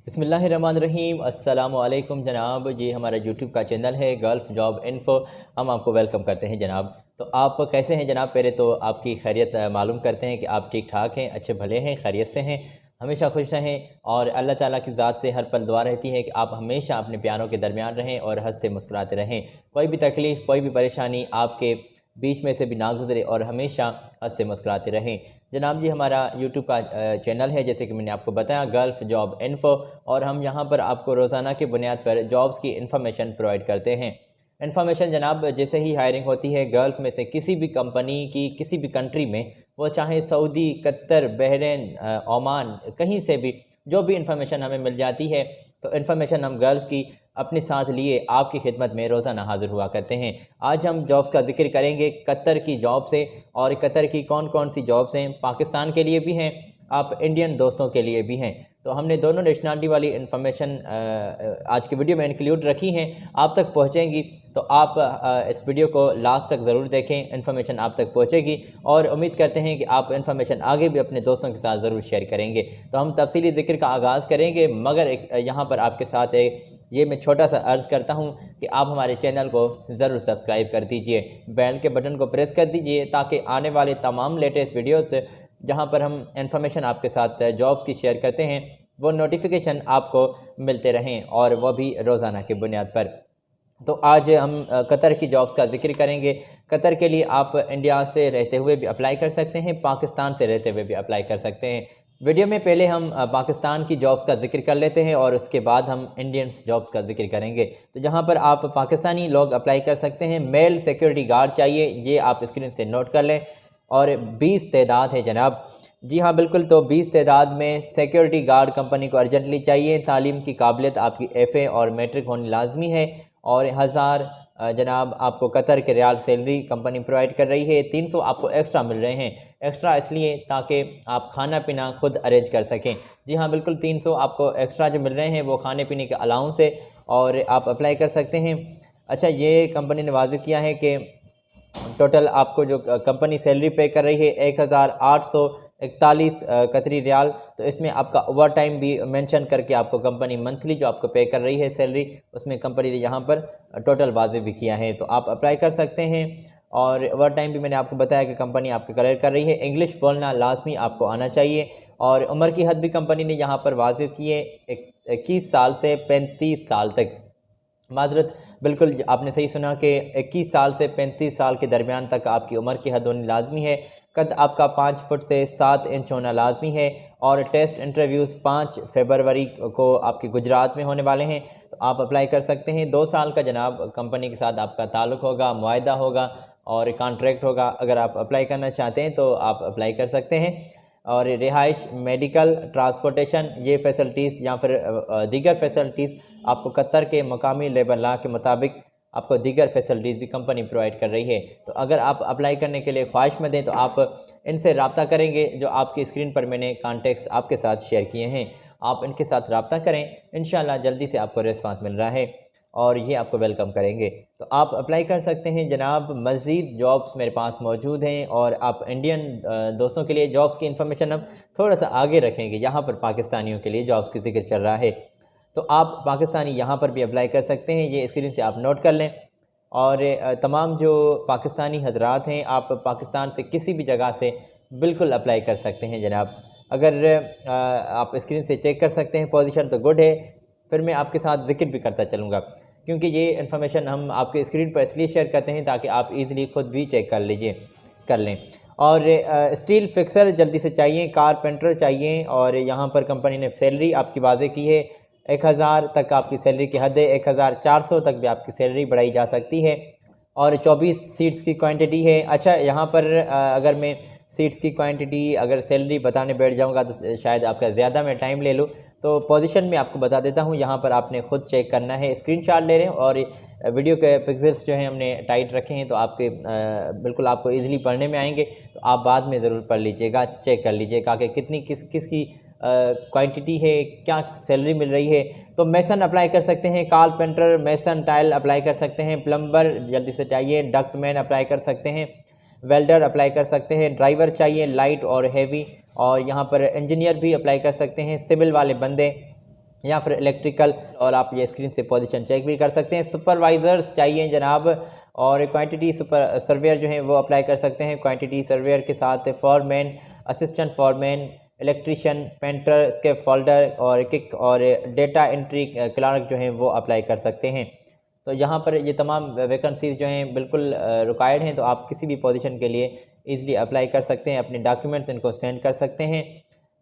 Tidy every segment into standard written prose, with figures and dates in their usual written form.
बिस्मिल्लाहिर्रहमानिर्रहीम अस्सलामु अलैकुम जनाब। ये हमारा यूट्यूब का चैनल है गल्फ़ जॉब इन्फ़ो। हम आपको वेलकम करते हैं जनाब। तो आप कैसे हैं जनाब? पहले तो आपकी खैरियत मालूम करते हैं कि आप ठीक ठाक हैं, अच्छे भले हैं, खैरियत से हैं, हमेशा खुश रहें। और अल्लाह ताला की ज़ात से हर पल दुआ रहती है कि आप हमेशा अपने प्यारों के दरमियान रहें और हंसते मुस्कुराते रहें। कोई भी तकलीफ़, कोई भी परेशानी आपके बीच में से भी ना गुजरे और हमेशा हंसते मुस्कुराते रहें। जनाब जी हमारा यूट्यूब का चैनल है, जैसे कि मैंने आपको बताया, गल्फ़ जॉब इन्फ़ो। और हम यहाँ पर आपको रोज़ाना की बुनियाद पर जॉब्स की इन्फॉर्मेशन प्रोवाइड करते हैं। इन्फॉर्मेशन जनाब, जैसे ही हायरिंग होती है गल्फ़ में से किसी भी कंपनी की किसी भी कंट्री में, वो चाहे सऊदी, कतर, बहरीन, ओमान, कहीं से भी जो भी इन्फॉर्मेशन हमें मिल जाती है, तो इन्फॉर्मेशन हम गल्फ़ की अपने साथ लिए आपकी खिदमत में रोज़ाना हाज़िर हुआ करते हैं। आज हम जॉब्स का ज़िक्र करेंगे, कतर की जॉब्स हैं। और कतर की कौन कौन सी जॉब्स हैं, पाकिस्तान के लिए भी हैं, आप इंडियन दोस्तों के लिए भी हैं। तो हमने दोनों नेशनलिटी वाली इन्फॉर्मेशन आज की वीडियो में इंक्लूड रखी हैं, आप तक पहुंचेंगी। तो आप इस वीडियो को लास्ट तक ज़रूर देखें, इन्फॉर्मेशन आप तक पहुंचेगी। और उम्मीद करते हैं कि आप इन्फॉर्मेशन आगे भी अपने दोस्तों के साथ ज़रूर शेयर करेंगे। तो हम तफसीली ज़िक्र का आगाज़ करेंगे, मगर यहाँ पर आपके साथ ये मैं छोटा सा अर्ज़ करता हूँ कि आप हमारे चैनल को ज़रूर सब्सक्राइब कर दीजिए, बेल के बटन को प्रेस कर दीजिए, ताकि आने वाले तमाम लेटेस्ट वीडियोस जहाँ पर हम इंफॉर्मेशन आपके साथ जॉब्स की शेयर करते हैं, वो नोटिफिकेशन आपको मिलते रहें, और वह भी रोज़ाना की बुनियाद पर। तो आज हम कतर की जॉब्स का ज़िक्र करेंगे। कतर के लिए आप इंडिया से रहते हुए भी अप्लाई कर सकते हैं, पाकिस्तान से रहते हुए भी अप्लाई कर सकते हैं। वीडियो में पहले हम पाकिस्तान की जॉब्स का ज़िक्र कर लेते हैं और उसके बाद हम इंडियंस जॉब्स का ज़िक्र करेंगे। तो जहाँ पर आप पाकिस्तानी लोग अप्लाई कर सकते हैं, मेल सिक्योरिटी गार्ड चाहिए, ये आप स्क्रीन से नोट कर लें। और 20 तादाद है जनाब, जी हाँ बिल्कुल। तो 20 तादाद में सिक्योरिटी गार्ड कंपनी को अर्जेंटली चाहिए। तालीम की काबिलियत आपकी FA और मैट्रिक होनी लाजमी है। और 1000 जनाब आपको कतर के रियाल सैलरी कंपनी प्रोवाइड कर रही है। 300 आपको एक्स्ट्रा मिल रहे हैं। एक्स्ट्रा इसलिए ताकि आप खाना पीना खुद अरेंज कर सकें। जी हाँ बिल्कुल, 300 आपको एक्स्ट्रा जो मिल रहे हैं वो खाने पीने के अलाउंस है, और आप अप्लाई कर सकते हैं। अच्छा, ये कंपनी ने वाज़िब किया है कि टोटल आपको जो कंपनी सैलरी पे कर रही है 1841 कतरी रियाल। तो इसमें आपका ओवर टाइम भी मेंशन करके आपको कंपनी मंथली जो आपको पे कर रही है सैलरी, उसमें कंपनी ने यहाँ पर टोटल वाज़िब भी किया है। तो आप अप्लाई कर सकते हैं। और ओवर टाइम भी मैंने आपको बताया कि कंपनी आपको कलेक्ट कर रही है। इंग्लिश बोलना लाजमी आपको आना चाहिए। और उम्र की हद भी कंपनी ने यहाँ पर वाज़िब की है 21 साल से 35 साल तक। माजरत, बिल्कुल आपने सही सुना कि 21 साल से 35 साल के दरमियान तक आपकी उम्र की हद होनी लाजमी है। कद आपका 5 फुट से 7 इंच होना लाजमी है। और टेस्ट इंटरव्यूज़ 5 फरवरी को आपके गुजरात में होने वाले हैं। तो आप अप्लाई कर सकते हैं। 2 साल का जनाब कंपनी के साथ आपका ताल्लुक़ होगा, मुआहदा होगा और कॉन्ट्रैक्ट होगा। अगर आप अप्लाई करना चाहते हैं तो आप अप्लाई कर सकते हैं। और रिहाइश, मेडिकल, ट्रांसपोर्टेशन, ये फ़ैसिलिटीज़ या फिर दीगर फ़ैसिलिटीज़ आपको कतर के मकामी लेबर लॉ के मुताबिक आपको दीगर फ़ैसिलिटीज़ भी कंपनी प्रोवाइड कर रही है। तो अगर आप अप्लाई करने के लिए ख्वाहिशमंद हैं तो आप इनसे रब्ता करेंगे, जो आपकी स्क्रीन पर मैंने कॉन्टेक्ट्स आपके साथ शेयर किए हैं, आप इनके साथ रब्ता करें। इंशाल्लाह जल्दी से आपको रिस्पांस मिल रहा है और ये आपको वेलकम करेंगे। तो आप अप्लाई कर सकते हैं जनाब। मज़ीद जॉब्स मेरे पास मौजूद हैं, और आप इंडियन दोस्तों के लिए जॉब्स की इन्फॉर्मेशन हम थोड़ा सा आगे रखेंगे। यहाँ पर पाकिस्तानियों के लिए जॉब्स की ज़िक्र चल रहा है, तो आप पाकिस्तानी यहाँ पर भी अप्लाई कर सकते हैं। ये स्क्रीन से आप नोट कर लें। और तमाम जो पाकिस्तानी हजरात हैं, आप पाकिस्तान से किसी भी जगह से बिल्कुल अप्लाई कर सकते हैं जनाब। अगर आप स्क्रीन से चेक कर सकते हैं, पोजीशन तो गुड है। फिर मैं आपके साथ ज़िक्र भी करता चलूँगा, क्योंकि ये इन्फॉर्मेशन हम आपके स्क्रीन पर इसलिए शेयर करते हैं ताकि आप इजीली खुद भी चेक कर लें। और स्टील फिक्सर जल्दी से चाहिए, कारपेंटर चाहिए। और यहाँ पर कंपनी ने सैलरी आपकी वाज़े की है, 1000 तक आपकी सैलरी की हद है, 1400 तक भी आपकी सैलरी बढ़ाई जा सकती है। और 24 सीट्स की क्वांटिटी है। अच्छा, यहाँ पर अगर मैं सीट्स की क्वांटिटी अगर सैलरी बताने बैठ जाऊँगा तो शायद आपका ज़्यादा मैं टाइम ले लूँ। तो पोजीशन में आपको बता देता हूँ, यहाँ पर आपने ख़ुद चेक करना है, स्क्रीनशॉट ले रहे हैं। और वीडियो के पिक्सेल्स जो हैं हमने टाइट रखे हैं, तो आपके बिल्कुल आपको इजीली पढ़ने में आएंगे। तो आप बाद में ज़रूर पढ़ लीजिएगा, चेक कर लीजिएगा कि कितनी किसकी क्वांटिटी है, क्या सैलरी मिल रही है। तो मेसन अप्लाई कर सकते हैं, कारपेंटर, मेसन, टाइल अप्लाई कर सकते हैं, प्लम्बर जल्दी से चाहिए, डक्टमैन अप्लाई कर सकते हैं, वेल्डर अप्लाई कर सकते हैं, ड्राइवर चाहिए लाइट और हैवी। और यहाँ पर इंजीनियर भी अप्लाई कर सकते हैं, सिविल वाले बंदे या फिर इलेक्ट्रिकल, और आप ये स्क्रीन से पोजीशन चेक भी कर सकते हैं। सुपरवाइज़र्स चाहिए जनाब, और क्वांटिटी सुपर सर्वेयर जो है वो अप्लाई कर सकते हैं। क्वांटिटी सर्वेयर के साथ foreman, assistant foreman, electrician, painter, scaffolder और किक और डेटा एंट्री क्लार्क जो हैं वो अप्लाई कर सकते हैं। तो यहाँ पर ये तमाम वैकेंसीज़ जो हैं बिल्कुल रिक्वायर्ड हैं, तो आप किसी भी पोजीशन के लिए ईज़िली अप्लाई कर सकते हैं। अपने डॉक्यूमेंट्स इनको सेंड कर सकते हैं।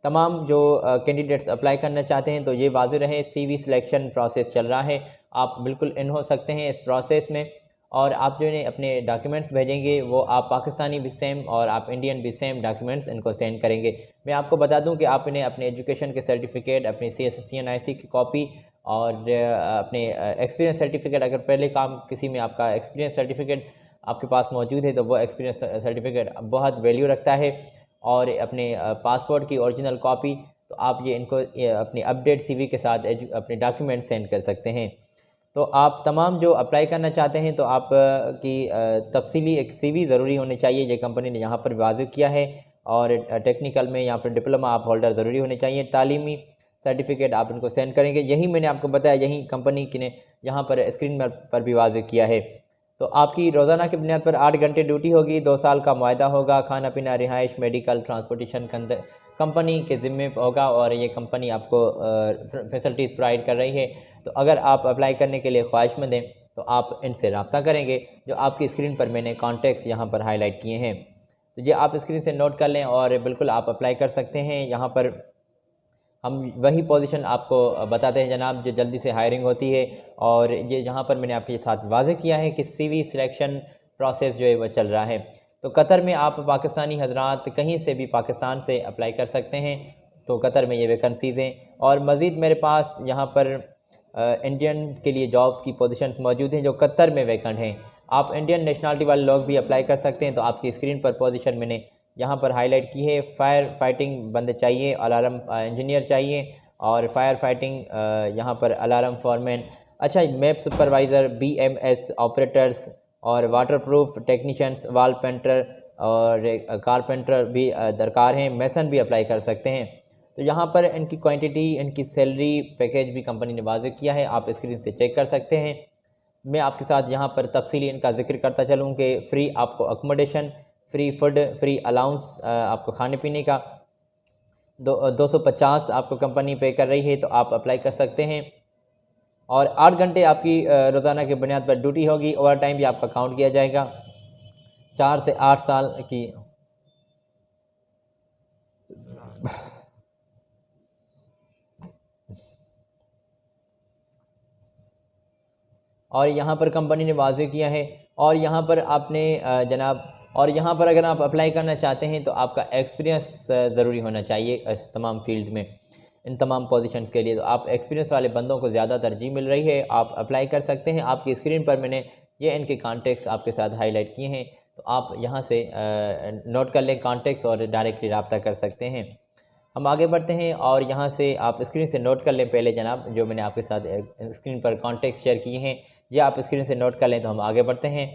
तमाम जो कैंडिडेट्स अप्लाई करना चाहते हैं तो ये वाज़ेह रहे, सीवी सिलेक्शन प्रोसेस चल रहा है, आप बिल्कुल इन हो सकते हैं इस प्रोसेस में। और आप जो है अपने डॉक्यूमेंट्स भेजेंगे वो आप पाकिस्तानी भी सेम और आप इंडियन भी सेम डॉक्यूमेंट्स इनको सेंड करेंगे। मैं आपको बता दूं कि आप इन्हें अपने एजुकेशन के सर्टिफिकेट, अपनी CNIC की कॉपी और अपने एक्सपीरियंस सर्टिफिकेट, अगर पहले काम किसी में आपका एक्सपीरियंस सर्टिफिकेट आपके पास मौजूद है तो वो एक्सपीरियंस सर्टिफिकेट बहुत वैल्यू रखता है, और अपने पासपोर्ट की ओरिजिनल कॉपी, तो आप ये इनको अपनी अपडेट CV के साथ अपने डॉक्यूमेंट सेंड कर सकते हैं। तो आप तमाम जो अप्लाई करना चाहते हैं तो आप की तफसीली एक CV ज़रूरी होनी चाहिए, ये कंपनी ने यहाँ पर वाज़िह किया है। और टेक्निकल में या फिर डिप्लोमा आप होल्डर ज़रूरी होने चाहिए। तालीमी सर्टिफिकेट आप इनको सेंड करेंगे, यही मैंने आपको बताया, यही कंपनी की ने यहाँ पर स्क्रीन पर भी वाज़िह किया है। तो आपकी रोज़ाना की बुनियाद पर 8 घंटे ड्यूटी होगी, 2 साल का मुआहदा होगा, खाना पीना, रिहाइश, मेडिकल, ट्रांसपोर्टेशन कंपनी के ज़िम्मे होगा, और ये कंपनी आपको फैसिलिटीज़ प्रोवाइड कर रही है। तो अगर आप अप्लाई करने के लिए ख्वाहिशमंद हैं तो आप इनसे रब्ता करेंगे, जो आपकी स्क्रीन पर मैंने कॉन्टैक्ट्स यहाँ पर हाईलाइट किए हैं। तो ये आप स्क्रीन से नोट कर लें और बिल्कुल आप अप्लाई कर सकते हैं। यहाँ पर हम वही पोजीशन आपको बताते हैं जनाब जो जल्दी से हायरिंग होती है, और ये यहाँ पर मैंने आपके साथ वाज़ेह किया है कि CV सिलेक्शन प्रोसेस जो है वो चल रहा है। तो कतर में आप पाकिस्तानी हजरात कहीं से भी पाकिस्तान से अप्लाई कर सकते हैं, तो कतर में ये वैकेंसीज़ हैं। और मज़ीद मेरे पास यहाँ पर इंडियन के लिए जॉब्स की पोजीशंस मौजूद हैं जो कतर में वैकेंट हैं। आप इंडियन नेशनलिटी वाले लोग भी अप्लाई कर सकते हैं। तो आपकी स्क्रीन पर पोजीशन मैंने यहाँ पर हाईलाइट की है। फायर फाइटिंग बंदे चाहिए, अलार्म इंजीनियर चाहिए, और फायर फाइटिंग यहाँ पर अलार्म फॉरमैन, अच्छा मैप सुपरवाइज़र, BMS ऑपरेटर्स, और वाटरप्रूफ टेक्नीशियंस, वाल पेंटर और कारपेंटर भी दरकार हैं। मैसन भी अप्लाई कर सकते हैं। तो यहाँ पर इनकी क्वांटिटी, इनकी सैलरी पैकेज भी कंपनी ने वाज़ेह किया है, आप स्क्रीन से चेक कर सकते हैं। मैं आपके साथ यहाँ पर तफसीली इनका जिक्र करता चलूँ कि फ्री आपको accommodation, free food, free allowance आपको खाने पीने का 250 आपको कंपनी पे कर रही है, तो आप अप्लाई कर सकते हैं। और 8 घंटे आपकी रोज़ाना की बुनियाद पर ड्यूटी होगी, ओवर टाइम भी आपका काउंट किया जाएगा। 4 से 8 साल की और यहाँ पर कंपनी ने वाज़ेह किया है। और यहाँ पर आपने जनाब, और यहाँ पर अगर आप अप्लाई करना चाहते हैं तो आपका एक्सपीरियंस ज़रूरी होना चाहिए इस तमाम फील्ड में, इन तमाम पोजीशंस के लिए। तो आप एक्सपीरियंस वाले बंदों को ज़्यादा तरजीह मिल रही है, आप अप्लाई कर सकते हैं। आपकी स्क्रीन पर मैंने ये इनके कॉन्टेक्ट्स आपके साथ हाईलाइट किए हैं, तो आप यहाँ से नोट कर लें कॉन्टेक्ट्स और डायरेक्टली रब्ता कर सकते हैं। हम आगे बढ़ते हैं और यहाँ से आप स्क्रीन से नोट कर लें पहले जनाब, जो मैंने आपके साथ स्क्रीन पर कॉन्टेक्ट शेयर किए हैं, ये आप स्क्रीन से नोट कर लें। तो हम आगे बढ़ते हैं।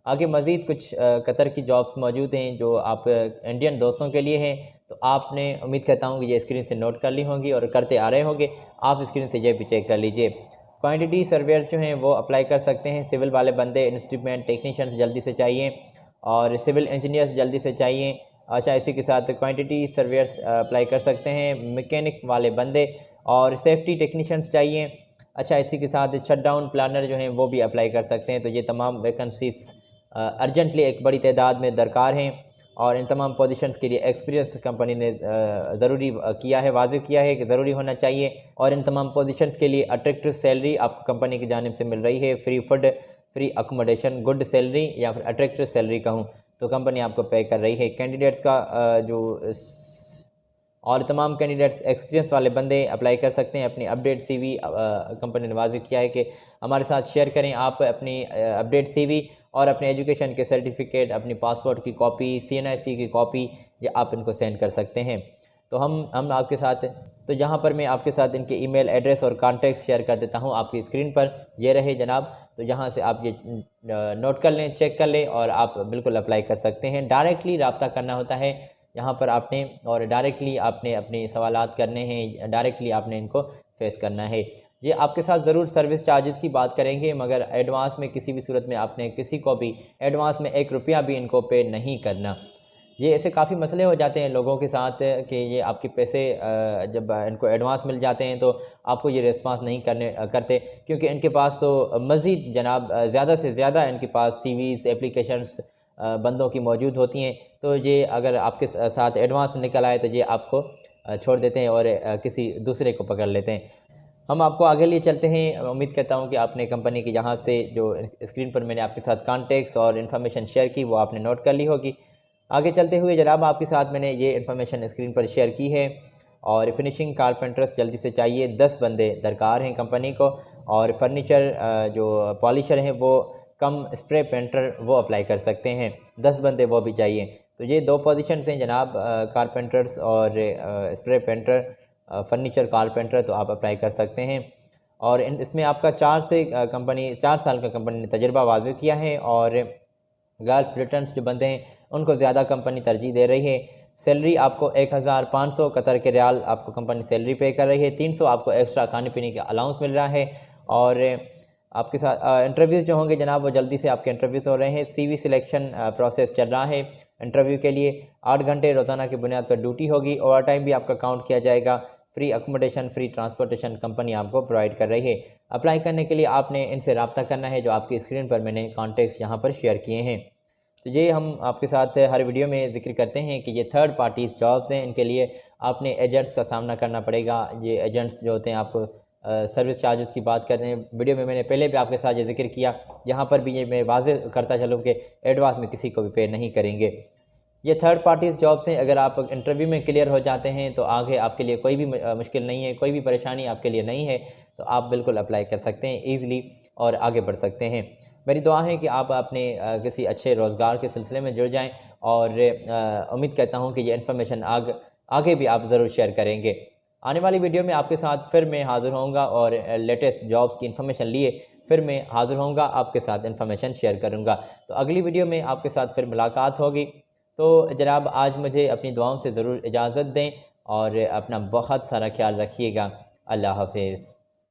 आगे मज़ीद कुछ कतर की जॉब्स मौजूद हैं जो आप इंडियन दोस्तों के लिए हैं, तो आपने उम्मीद करता हूँ कि ये स्क्रीन से नोट कर ली होंगी और करते आ रहे होंगे। आप स्क्रीन से ये भी चेक कर लीजिए। क्वांटिटी सर्वेयर्स जो हैं वो अप्लाई कर सकते हैं। सिविल वाले बंदे, इंस्ट्रूमेंट टेक्नीशियंस जल्दी से चाहिए, और सिविल इंजीनियर्स जल्दी से चाहिए। अच्छा, इसी के साथ क्वांटिटी सर्वेयर्स अप्लाई कर सकते हैं, मैकेनिक वाले बंदे, और सेफ्टी टेक्नीशियंस चाहिए। अच्छा, इसी के साथ शट डाउन प्लानर जो हैं वो भी अप्लाई कर सकते हैं। तो ये तमाम वैकेंसीज अर्जेंटली एक बड़ी तादाद में दरकार हैं, और इन तमाम पोजीशंस के लिए एक्सपीरियंस कंपनी ने ज़रूरी किया है, वाज़ेह किया है कि ज़रूरी होना चाहिए। और इन तमाम पोजीशंस के लिए अट्रैक्टिव सैलरी आपको कंपनी की जानिब से मिल रही है, free food, free accommodation, good salary, या फिर अट्रैक्टिव सैलरी कहूँ तो कंपनी आपको पे कर रही है। कैंडिडेट्स का और तमाम कैंडिडेट्स एक्सपीरियंस वाले बंदे अप्लाई कर सकते हैं। अपनी अपडेट CV कंपनी ने वाज़ेह किया है कि हमारे साथ शेयर करें आप अपनी अपडेट CV और अपने एजुकेशन के सर्टिफिकेट, अपनी पासपोर्ट की कॉपी, CNIC की कॉपी, ये आप इनको सेंड कर सकते हैं। तो हम आपके साथ, तो यहाँ पर मैं आपके साथ इनके ईमेल एड्रेस और कॉन्टैक्ट शेयर कर देता हूँ आपकी स्क्रीन पर, ये रहे जनाब। तो यहाँ से आप ये नोट कर लें, चेक कर लें, और आप बिल्कुल अप्लाई कर सकते हैं। डायरेक्टली रब्ता करना होता है यहाँ पर आपने, और डायरेक्टली आपने अपने सवालात करने हैं, डायरेक्टली आपने इनको फेस करना है। ये आपके साथ ज़रूर सर्विस चार्जेस की बात करेंगे, मगर एडवांस में किसी भी सूरत में आपने किसी को भी एडवांस में 1 रुपया भी इनको पे नहीं करना। ये ऐसे काफ़ी मसले हो जाते हैं लोगों के साथ कि ये आपके पैसे जब इनको एडवांस मिल जाते हैं तो आपको ये रिस्पॉन्स नहीं करते, क्योंकि इनके पास तो मज़ीद जनाब ज़्यादा से ज़्यादा इनके पास सीवीज़ एप्लीकेशंस बंदों की मौजूद होती हैं। तो ये अगर आपके साथ एडवांस निकल आए तो ये आपको छोड़ देते हैं और किसी दूसरे को पकड़ लेते हैं। हम आपको आगे लिए चलते हैं। उम्मीद करता हूँ कि आपने कंपनी के यहाँ से जो स्क्रीन पर मैंने आपके साथ कॉन्टेक्ट्स और इन्फॉर्मेशन शेयर की वो आपने नोट कर ली होगी। आगे चलते हुए जनाब आपके साथ मैंने ये इन्फॉर्मेशन स्क्रीन पर शेयर की है और फिनिशिंग कारपेंटर्स जल्दी से चाहिए, 10 बंदे दरकार हैं कंपनी को। और फर्नीचर जो पॉलिशर हैं वो कम स्प्रे पेंटर वो अप्लाई कर सकते हैं, 10 बंदे वो भी चाहिए। तो ये 2 पोजीशंस हैं जनाब, कारपेंटर्स और स्प्रे पेंटर, फर्नीचर कारपेंटर, तो आप अप्लाई कर सकते हैं। और इसमें आपका 4 साल का कंपनी ने तजर्बा वाज़ेह किया है और गल्फ़ रिटर्न्स जो बंदे हैं उनको ज़्यादा कंपनी तरजीह दे रही है। सैलरी आपको 1500 कतर के रियाल आपको कंपनी सैलरी पे कर रही है, 300 आपको एक्स्ट्रा खाने पीने का अलाउंस मिल रहा है। और आपके साथ इंटरव्यूज़ जो होंगे जनाब वो जल्दी से आपके इंटरव्यूज़ हो रहे हैं। सीवी सिलेक्शन प्रोसेस चल रहा है। इंटरव्यू के लिए 8 घंटे रोज़ाना की बुनियाद पर ड्यूटी होगी, ओवर टाइम भी आपका काउंट किया जाएगा। Free accommodation, free transportation company आपको प्रोवाइड कर रही है। अप्लाई करने के लिए आपने इनसे रब्ता करना है, जो आपकी स्क्रीन पर मैंने कॉन्टेक्ट्स यहाँ पर शेयर किए हैं। तो ये हम आपके साथ हर वीडियो में ज़िक्र करते हैं कि ये थर्ड पार्टीज़ जॉब्स हैं, इनके लिए आपने एजेंट्स का सामना करना पड़ेगा। ये एजेंट्स जो होते हैं आपको सर्विस चार्जेस की बात कर रहे हैं, वीडियो में मैंने पहले भी आपके साथ ये ज़िक्र किया, यहाँ पर भी ये मैं वाज़ेह करता चलूँ कि एडवांस में किसी को भी पे नहीं करेंगे। ये थर्ड पार्टीज़ जॉब्स हैं, अगर आप इंटरव्यू में क्लियर हो जाते हैं तो आगे आपके लिए कोई भी मुश्किल नहीं है, कोई भी परेशानी आपके लिए नहीं है, तो आप बिल्कुल अप्लाई कर सकते हैं ईज़िली और आगे बढ़ सकते हैं। मेरी दुआ है कि आप अपने किसी अच्छे रोज़गार के सिलसिले में जुड़ जाएं और उम्मीद करता हूं कि ये इन्फॉर्मेशन आगे भी आप ज़रूर शेयर करेंगे। आने वाली वीडियो में आपके साथ फिर मैं हाज़िर होऊंगा और लेटेस्ट जॉब्स की इन्फॉर्मेशन लिए फिर मैं हाज़िर होऊंगा, आपके साथ इन्फॉर्मेशन शेयर करूँगा। तो अगली वीडियो में आपके साथ फिर मुलाकात होगी। तो जनाब आज मुझे अपनी दुआओं से ज़रूर इजाज़त दें और अपना बहुत सारा ख्याल रखिएगा। अल्लाह हाफ़िज़।